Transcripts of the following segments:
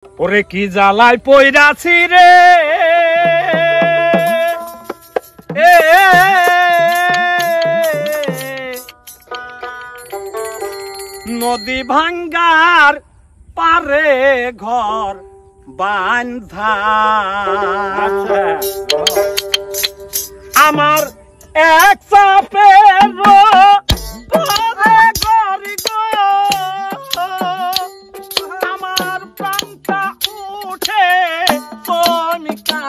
ওরে কি জ্বালায় পইরাছি রে নদী ভাঙ্গার পারে ঘর বান্ধা আমার এক চাপের পরে গরি গো আমার প্রাণটা উঠে চমকা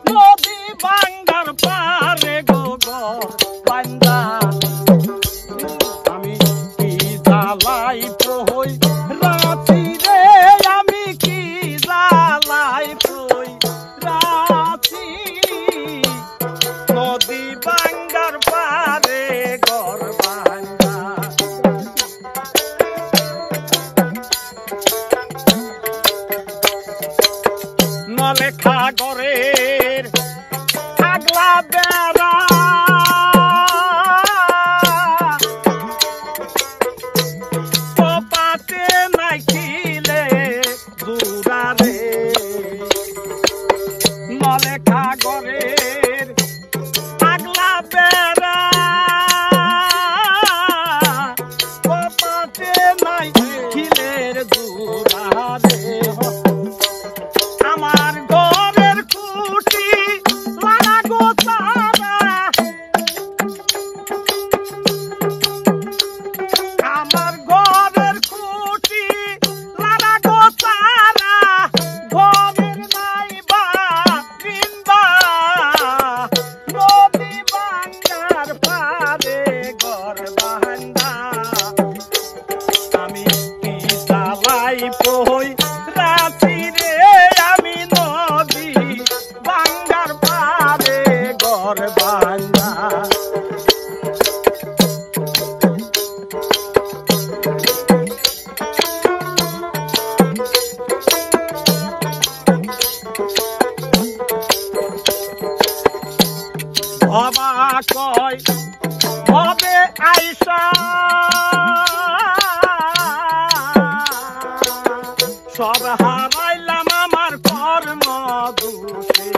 নদী ভাঙ্গার পারে গো ঘর বান্ধা আমি কি জ্বালাই প্রহই রাতি রে আমি কি জ্বালাই প্রহই রাতি নদী ভাঙ্গার পারে ঘর বান্ধা নলেখা ঘরের আগলা বেড়া কপাতে নাইছিলে দুরারে নলেখা ঘরের আগলা বেড়া কপাতে নাইখিলের দুরারে আমার ঘরের খুঁটি লাগা গো তারা আমার ঘরের খুঁটি লাগা গো তারা ঘরের নাই বা বৃন্দা নদী ভাঙ্গার পারে ঘর বান্ধা আমি কি জ্বালাই প্রহই রাতি রে আমি নদী ভাঙ্গার পারে ঘর বান্ধা বাবা কয় হবে আইসা সব হারাইলাম আমার কর্ম দোষে